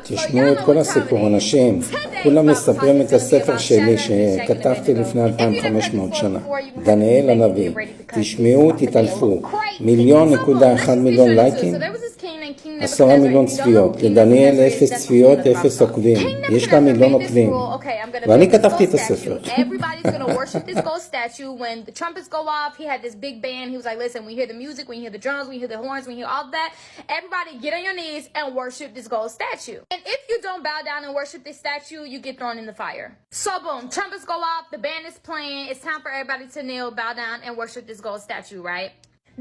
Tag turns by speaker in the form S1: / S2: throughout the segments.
S1: תשמעו את כל הסיפור, אנשים, כולם מספרים את הספר שלי שכתבתי לפני 2500 שנה, דניאל הנביא. תשמעו, תתעלפו. 1.1 מיליון לייקים, 10 מיליון צפיות. לדניאל 0 צפיות, 0 עוקבים. יש לה 1,000,000 עוקבים. ואני כתבתי את הספר.
S2: Everybody's gonna worship this gold statue. When the trumpets go off, he had this big band. He was like, listen, when you hear the music, when you hear the drums, when you hear the horns, when you hear all that, everybody get on your knees and worship this gold statue. And if you don't bow down and worship this statue, you get thrown in the fire. So boom, trumpets go off, the band is playing. It's time for everybody to kneel, bow down, and worship this gold statue, right?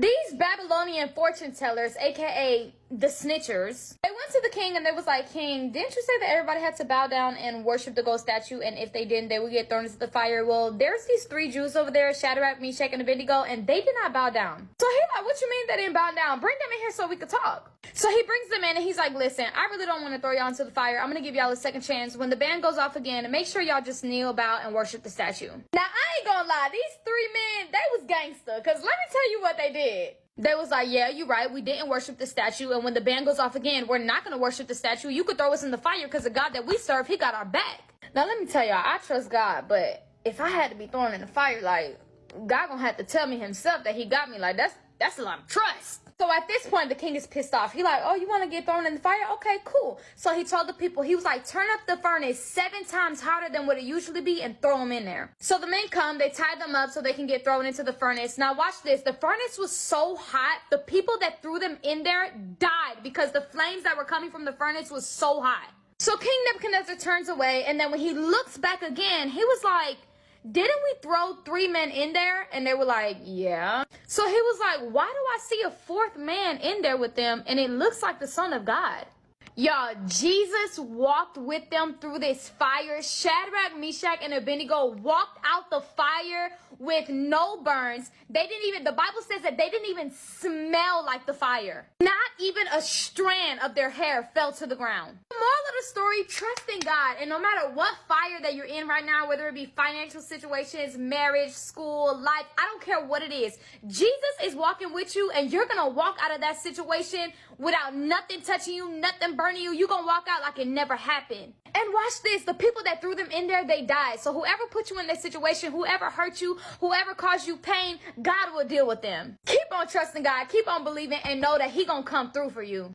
S2: These Babylonian fortune tellers, aka the snitchers, they went to the king and they was like, King, didn't you say that everybody had to bow down and worship the gold statue, and if they didn't, they would get thrown into the fire? Well, there's these 3 Jews over there, Shadrach, Meshach, and Abednego, and they did not bow down. So he like, what you mean they didn't bow down? Bring them in here so we could talk. So he brings them in and he's like, listen, I really don't want to throw y'all into the fire. I'm going to give y'all a second chance. When the band goes off again, make sure y'all just kneel, bow, and worship the statue. Now, I ain't gonna lie. These 3 men, they was gangster. Because let me tell you what they did. They was like, yeah, you're right. We didn't worship the statue. And when the band goes off again, we're not going to worship the statue. You could throw us in the fire because the God that we serve, he got our back. Now, let me tell y'all, I trust God. But if I had to be thrown in the fire, like, God gonna have to tell me himself that he got me. Like, that's a lot of trust. So at this point, the king is pissed off. He like, oh, you want to get thrown in the fire? Okay, cool. So he told the people, he was like, turn up the furnace 7 times hotter than what it usually be and throw them in there. So the men come, they tie them up so they can get thrown into the furnace. Now watch this. The furnace was so hot, the people that threw them in there died because the flames that were coming from the furnace was so hot. So King Nebuchadnezzar turns away, and then when he looks back again, he was like, didn't we throw 3 men in there? And they were like, yeah. So he was like, why do I see a 4th man in there with them and it looks like the Son of God? Y'all, Jesus walked with them through this fire. Shadrach, Meshach, and Abednego walked out the fire with no burns. They didn't even, the Bible says that they didn't even smell like the fire. Not even a strand of their hair fell to the ground. The moral of the story, trust in God. And no matter what fire that you're in right now, whether it be financial situations, marriage, school, life, I don't care what it is. Jesus is walking with you, and you're going to walk out of that situation without nothing touching you, nothing burning you. You're going to walk out like it never happened. And watch this. The people that threw them in there, they died. So whoever put you in that situation, whoever hurt you, whoever caused you pain, God will deal with them. Keep on trusting God. Keep on believing and know that he going to come through for you.